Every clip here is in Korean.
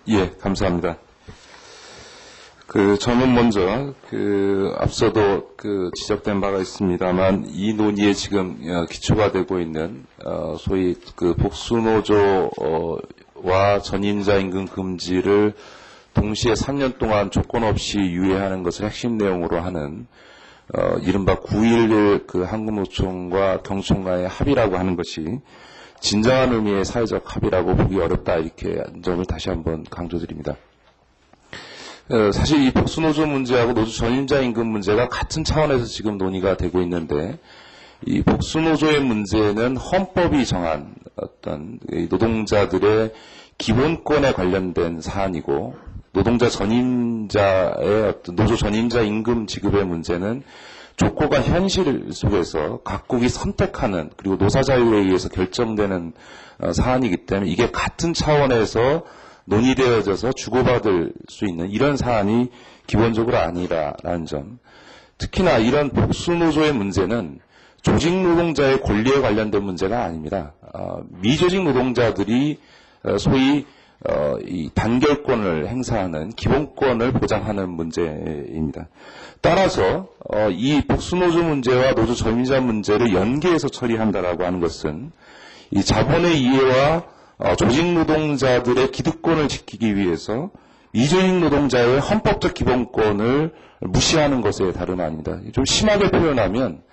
예, 감사합니다. 저는 먼저, 앞서도 지적된 바가 있습니다만, 이 논의에 지금 기초가 되고 있는, 소위 복수노조와 전임자 임금 금지를 동시에 3년 동안 조건 없이 유예하는 것을 핵심 내용으로 하는, 이른바 9.11 한국노총과 경총과의 합의라고 하는 것이 진정한 의미의 사회적 합의라고 보기 어렵다, 이렇게 점을 다시 한번 강조드립니다. 사실 이 복수노조 문제하고 노조 전임자 임금 문제가 같은 차원에서 지금 논의가 되고 있는데, 이 복수노조의 문제는 헌법이 정한 어떤 노동자들의 기본권에 관련된 사안이고, 노동자 전임자의 어떤 노조 전임자 임금 지급의 문제는 조건과 현실 속에서 각국이 선택하는, 그리고 노사자유에 의해서 결정되는 사안이기 때문에 이게 같은 차원에서 논의되어져서 주고받을 수 있는 이런 사안이 기본적으로 아니라는 점. 특히나 이런 복수노조의 문제는 조직 노동자의 권리에 관련된 문제가 아닙니다. 미조직 노동자들이 소위 이 단결권을 행사하는 기본권을 보장하는 문제입니다. 따라서 이 복수노조 문제와 노조 전임자 문제를 연계해서 처리한다라고 하는 것은 이 자본의 이해와 조직 노동자들의 기득권을 지키기 위해서 미조직 노동자의 헌법적 기본권을 무시하는 것에 다름 아닙니다. 좀 심하게 표현하면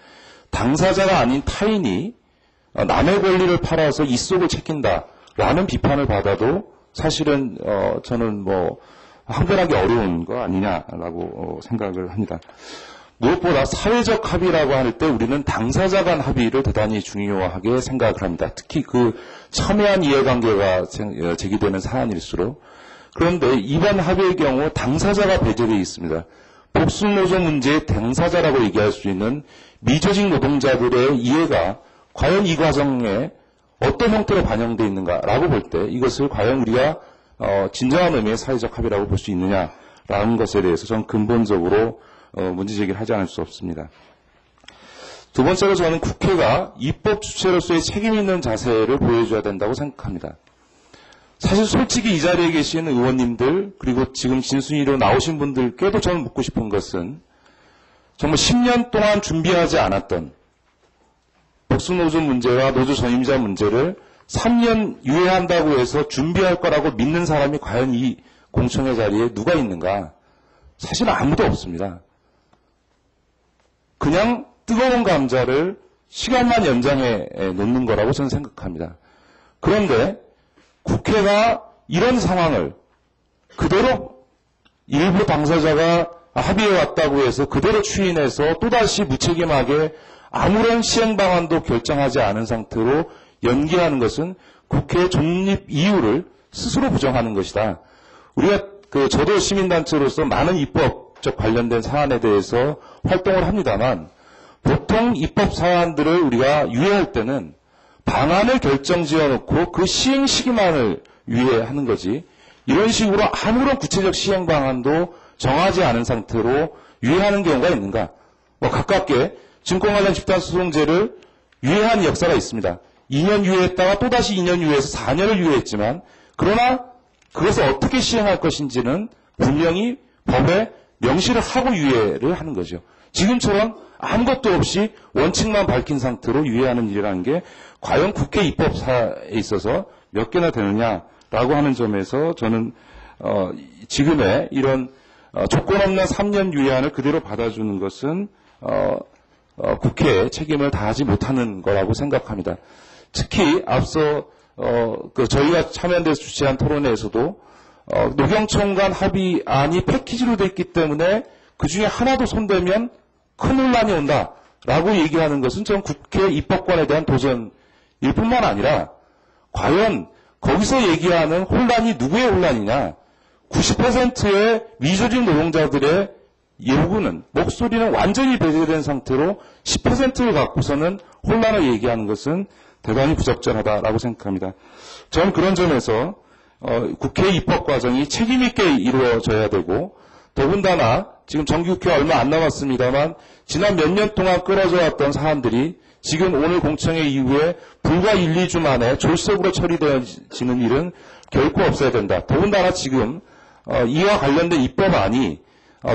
당사자가 아닌 타인이 남의 권리를 팔아서 이 속을 챙긴다라는 비판을 받아도 사실은 저는 한결하게 어려운 거 아니냐라고 생각을 합니다. 무엇보다 사회적 합의라고 할 때 우리는 당사자 간 합의를 대단히 중요하게 생각을 합니다. 특히 첨예한 이해관계가 제기되는 사안일수록. 그런데 이번 합의의 경우 당사자가 배제되어 있습니다. 복수노조 문제의 당사자라고 얘기할 수 있는 미조직 노동자들의 이해가 과연 이 과정에 어떤 형태로 반영되어 있는가라고 볼 때 이것을 과연 우리가 진정한 의미의 사회적 합의라고 볼 수 있느냐라는 것에 대해서 저는 근본적으로 문제제기를 하지 않을 수 없습니다. 두 번째로 저는 국회가 입법 주체로서의 책임 있는 자세를 보여줘야 된다고 생각합니다. 사실 솔직히 이 자리에 계신 의원님들 그리고 지금 진순위로 나오신 분들께도 저는 묻고 싶은 것은 정말 10년 동안 준비하지 않았던 복수노조 문제와 노조 전임자 문제를 3년 유예한다고 해서 준비할 거라고 믿는 사람이 과연 이 공청회 자리에 누가 있는가? 사실 아무도 없습니다. 그냥 뜨거운 감자를 시간만 연장해 놓는 거라고 저는 생각합니다. 그런데 국회가 이런 상황을 그대로 일부 당사자가 합의해왔다고 해서 그대로 추인해서 또다시 무책임하게 아무런 시행 방안도 결정하지 않은 상태로 연기하는 것은 국회의 존립 이유를 스스로 부정하는 것이다. 우리가 저도 시민단체로서 많은 입법적 관련된 사안에 대해서 활동을 합니다만 보통 입법 사안들을 우리가 유예할 때는 방안을 결정지어놓고 그 시행 시기만을 유예하는 거지 이런 식으로 아무런 구체적 시행 방안도 정하지 않은 상태로 유예하는 경우가 있는가? 가깝게 증권관련 집단소송제를 유예한 역사가 있습니다. 2년 유예했다가 또다시 2년 유예해서 4년을 유예했지만 그러나 그것을 어떻게 시행할 것인지는 분명히 법에 명시를 하고 유예를 하는 거죠. 지금처럼 아무것도 없이 원칙만 밝힌 상태로 유예하는 일이라는 게 과연 국회 입법사에 있어서 몇 개나 되느냐라고 하는 점에서 저는 지금의 이런 조건 없는 3년 유예안을 그대로 받아주는 것은 국회의 책임을 다하지 못하는 거라고 생각합니다. 특히 앞서 저희가 참여연대에서 주최한 토론회에서도 노경청 간 합의안이 패키지로 돼 있기 때문에 그중에 하나도 손대면 큰 혼란이 온다라고 얘기하는 것은 전 국회 입법권에 대한 도전일 뿐만 아니라 과연 거기서 얘기하는 혼란이 누구의 혼란이냐 90%의 미조직 노동자들의 요구는 목소리는 완전히 배제된 상태로 10%를 갖고서는 혼란을 얘기하는 것은 대단히 부적절하다라고 생각합니다. 저는 그런 점에서 국회 입법 과정이 책임 있게 이루어져야 되고 더군다나 지금 정기국회가 얼마 안 남았습니다만 지난 몇 년 동안 끌어져 왔던 사안들이 지금 오늘 공청회 이후에 불과 1, 2주 만에 졸속으로 처리되어지는 일은 결코 없어야 된다. 더군다나 지금 이와 관련된 입법안이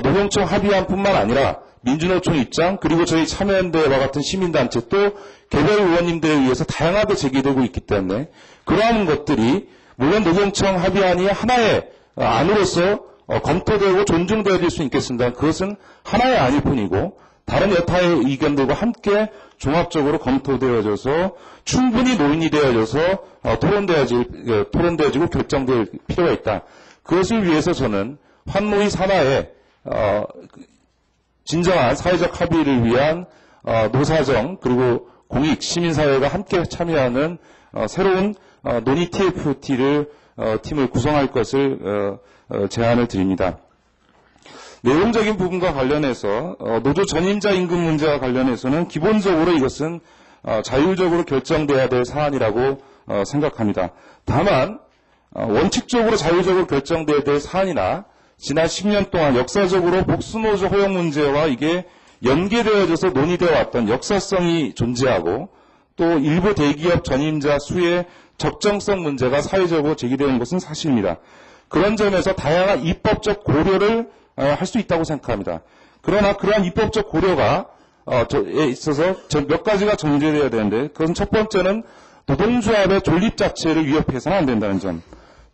노동청 합의안뿐만 아니라 민주노총 입장 그리고 저희 참여연대와 같은 시민단체 또 개별 의원님들에 의해서 다양하게 제기되고 있기 때문에 그러한 것들이 물론 노동청 합의안이 하나의 안으로서 검토되고 존중되어질 수 있겠습니다. 그것은 하나의 안일 뿐이고 다른 여타의 의견들과 함께 종합적으로 검토되어져서 충분히 논의 되어져서 토론되어지고 결정될 필요가 있다. 그것을 위해서 저는 환노위 산하에 진정한 사회적 합의를 위한 노사정 그리고 공익 시민사회가 함께 참여하는 새로운 논의 TFT를 팀을 구성할 것을 제안을 드립니다. 내용적인 부분과 관련해서 노조 전임자 임금 문제와 관련해서는 기본적으로 이것은 자율적으로 결정돼야 될 사안이라고 생각합니다. 다만 원칙적으로 자율적으로 결정돼야 될 사안이나 지난 10년 동안 역사적으로 복수노조 허용 문제와 이게 연계되어져서 논의되어 왔던 역사성이 존재하고 또 일부 대기업 전임자 수의 적정성 문제가 사회적으로 제기되는 것은 사실입니다. 그런 점에서 다양한 입법적 고려를 할 수 있다고 생각합니다. 그러나 그러한 입법적 고려가 에 있어서 몇 가지가 전제되어야 되는데 그것은 첫 번째는 노동조합의 존립 자체를 위협해서는 안 된다는 점.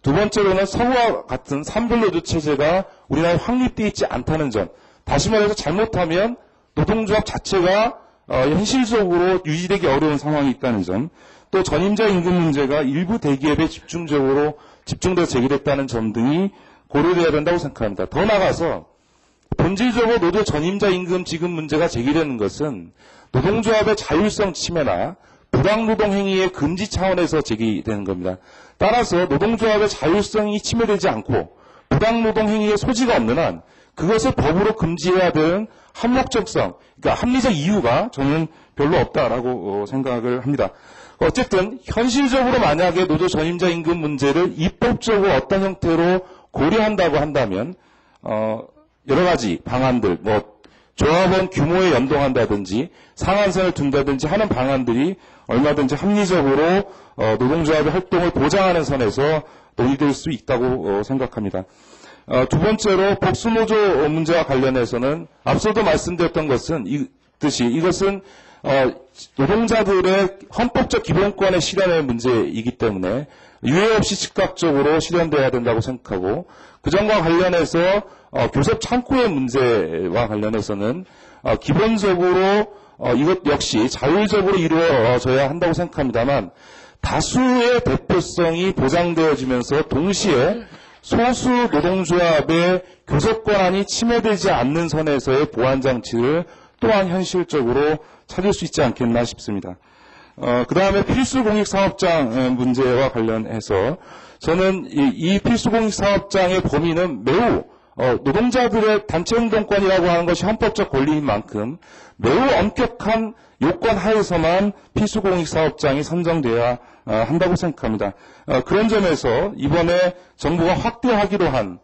두 번째로는 서구와 같은 산별노조 체제가 우리나라에 확립되어 있지 않다는 점. 다시 말해서 잘못하면 노동조합 자체가 현실적으로 유지되기 어려운 상황이 있다는 점. 또 전임자 임금 문제가 일부 대기업에 집중돼서 제기됐다는 점 등이 고려되어야 된다고 생각합니다. 더 나아가서 본질적으로 노조 전임자 임금 지급 문제가 제기되는 것은 노동조합의 자율성 침해나 부당노동 행위의 금지 차원에서 제기되는 겁니다. 따라서 노동조합의 자율성이 침해되지 않고 부당노동 행위의 소지가 없는 한 그것을 법으로 금지해야 되는 합법적성, 그러니까 합리적 이유가 저는 별로 없다라고 생각을 합니다. 어쨌든 현실적으로 만약에 노조 전임자 임금 문제를 입법적으로 어떤 형태로 고려한다고 한다면 여러 가지 방안들, 조합원 규모에 연동한다든지 상한선을 둔다든지 하는 방안들이 얼마든지 합리적으로 노동조합의 활동을 보장하는 선에서 논의될 수 있다고 생각합니다. 두 번째로 복수노조 문제와 관련해서는 앞서도 말씀드렸던 것은 이것은 노동자들의 헌법적 기본권의 실현의 문제이기 때문에 유예 없이 즉각적으로 실현돼야 된다고 생각하고 그 점과 관련해서 교섭 창구의 문제와 관련해서는 기본적으로 이것 역시 자율적으로 이루어져야 한다고 생각합니다만 다수의 대표성이 보장되어지면서 동시에 소수 노동조합의 교섭 권한이 침해되지 않는 선에서의 보완 장치를 또한 현실적으로 찾을 수 있지 않겠나 싶습니다. 그 다음에 필수공익사업장 문제와 관련해서 저는 이 필수공익사업장의 범위는 매우 노동자들의 단체운동권이라고 하는 것이 헌법적 권리인 만큼 매우 엄격한 요건 하에서만 필수공익사업장이 선정돼야 한다고 생각합니다. 그런 점에서 이번에 정부가 확대하기로 한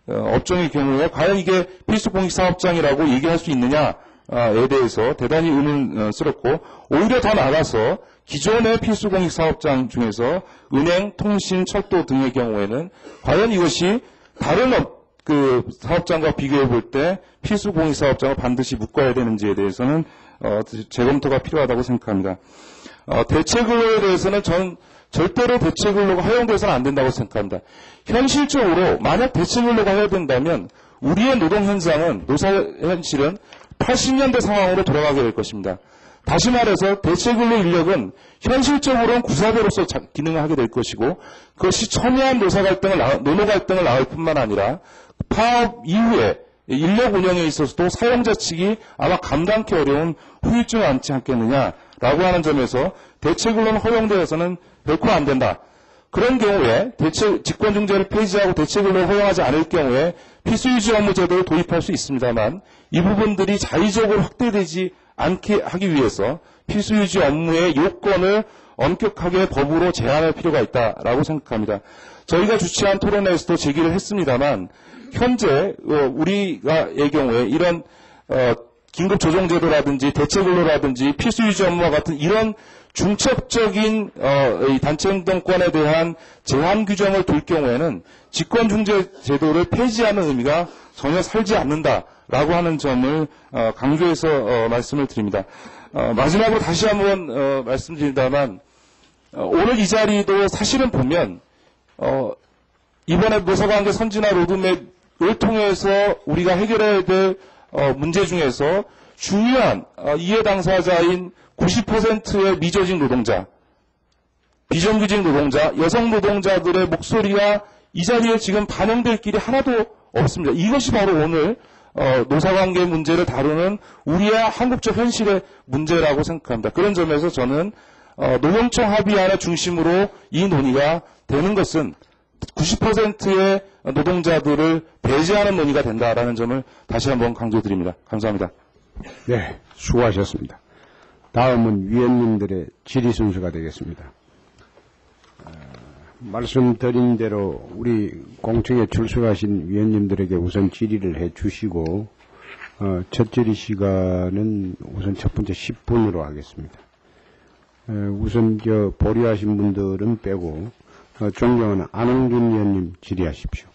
업종의 경우에 과연 이게 필수공익사업장이라고 얘기할 수 있느냐에 대해서 대단히 의문스럽고 오히려 더 나아가서 기존의 필수공익사업장 중에서 은행, 통신, 철도 등의 경우에는 과연 이것이 다른 사업장과 비교해 볼 때 필수공익사업장을 반드시 묶어야 되는지에 대해서는 재검토가 필요하다고 생각합니다. 대체근로에 대해서는 전 절대로 대체근로가 허용돼서는 안 된다고 생각합니다. 현실적으로 만약 대체근로가 허용된다면 우리의 노동 현상은 노사 현실은 80년대 상황으로 돌아가게 될 것입니다. 다시 말해서 대체근로 인력은 현실적으로는 구사대로서 기능을 하게 될 것이고 그것이 첨예한 노노 갈등을 낳을 뿐만 아니라 파업 이후에 인력 운영에 있어서도 사용자 측이 아마 감당하기 어려운 후유증을 안지 않겠느냐라고 하는 점에서 대체근로는 허용되어서는 결코 안 된다. 그런 경우에 직권중재를 폐지하고 대체근로를 허용하지 않을 경우에 필수유지 업무 제도를 도입할 수 있습니다만 이 부분들이 자의적으로 확대되지 않게 하기 위해서 필수유지 업무의 요건을 엄격하게 법으로 제한할 필요가 있다라고 생각합니다. 저희가 주최한 토론회에서도 제기를 했습니다만 현재 우리가의 경우에 이런 긴급조정제도라든지 대체근로라든지 필수유지 업무와 같은 이런 중첩적인 이 단체행동권에 대한 제한 규정을 둘 경우에는 직권중재 제도를 폐지하는 의미가 전혀 살지 않는다라고 하는 점을 강조해서 말씀을 드립니다. 마지막으로 다시 한번 말씀드린다면 오늘 이 자리도 사실은 보면 이번에 노사관계 선진화 로드맵을 통해서 우리가 해결해야 될 문제 중에서 중요한 이해 당사자인 90%의 미조직 노동자, 비정규직 노동자, 여성 노동자들의 목소리가 이 자리에 지금 반영될 길이 하나도 없습니다. 이것이 바로 오늘 노사관계 문제를 다루는 우리의 한국적 현실의 문제라고 생각합니다. 그런 점에서 저는 노동청 합의안을 중심으로 이 논의가 되는 것은 90%의 노동자들을 배제하는 논의가 된다라는 점을 다시 한번 강조드립니다. 감사합니다. 네, 수고하셨습니다. 다음은 위원님들의 질의 순서가 되겠습니다. 말씀드린 대로 우리 공청회 출석하신 위원님들에게 우선 질의를 해 주시고 첫 질의 시간은 우선 첫 번째 10분으로 하겠습니다. 우선 보류하신 분들은 빼고 존경하는 안홍준 위원님 질의하십시오.